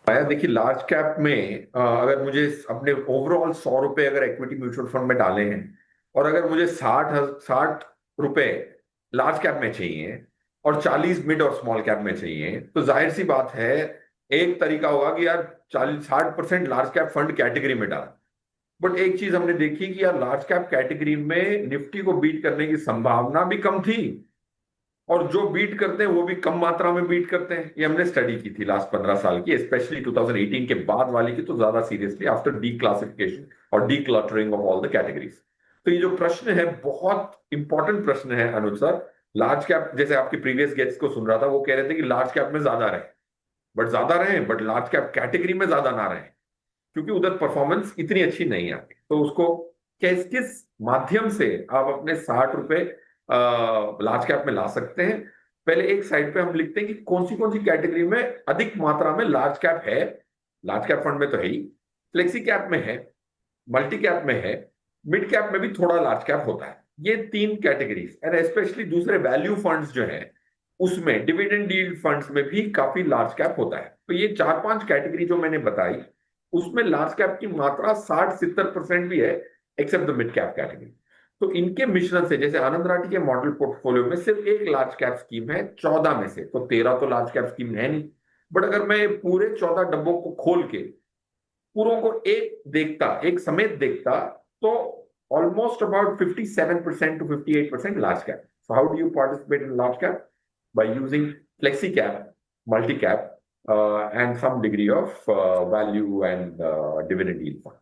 आया देखिए, large cap में अगर मुझे अपने ओवरऑल 100 रुपए अगर इक्विटी म्यूचुअल फंड में डाले हैं, और अगर मुझे 60 रुपए लार्ज कैप में चाहिए और 40 मिड और स्मॉल कैप में चाहिए, तो जाहिर सी बात है, एक तरीका होगा कि यार 40-60% लार्ज कैप फंड कैटेगरी में डाल। बट एक चीज हमने देखी कि यार लार्ज कैप कैटेगरी में निफ्टी को बीट करने की संभावना भी कम थी, और जो बीट करते हैं वो भी कम मात्रा में बीट करते हैं। ये हमने स्टडी की थी लास्ट 15 साल की, स्पेशली 2018 के बाद वाली की तो ज्यादा सीरियसली, आफ्टर डी क्लासिफिकेशन और D cluttering of all the categories. तो ये जो प्रश्न है, बहुत इंपॉर्टेंट प्रश्न है अनुज सर। लार्ज कैप, जैसे आपके प्रीवियस गेस्ट को सुन रहा था, वो कह रहे थे कि लार्ज कैप में ज्यादा रहे, बट ज्यादा रहे, बट लार्ज कैप कैटेगरी में ज्यादा ना रहे, क्योंकि उधर परफॉर्मेंस इतनी अच्छी नहीं आती। तो उसको किस किस माध्यम से आप अपने 60 रुपए लार्ज कैप में ला सकते हैं। पहले एक साइड पे हम लिखते हैं कि कौन सी कैटेगरी में अधिक मात्रा में लार्ज कैप है। लार्ज कैप फंड में तो है ही, फ्लेक्सी कैप में है, मल्टी कैप में है, मिड कैप में भी थोड़ा लार्ज कैप होता है। ये तीन कैटेगरीज, एंड स्पेशली दूसरे वैल्यू फंड्स जो है, उसमें डिविडेंड यील्ड फंड्स में भी काफी लार्ज कैप होता है। तो ये 4-5 कैटेगरी जो मैंने बताई, उसमें लार्ज कैप की मात्रा 60-70% भी है, except the mid cap category. तो इनके मिश्रण से, जैसे आनंद राठी के मॉडल पोर्टफोलियो में सिर्फ एक लार्ज कैप स्कीम है 14 में से, तो 13 तो लार्ज कैप स्कीम है नहीं। बट अगर मैं पूरे 14 डब्बों को खोल के पूरों को एक देखता, एक समेत देखता, तो almost about 57% to 58% large cap. So how do you participate in large cap? By using flexi cap, multi cap, and some degree of value and dividend yield fund.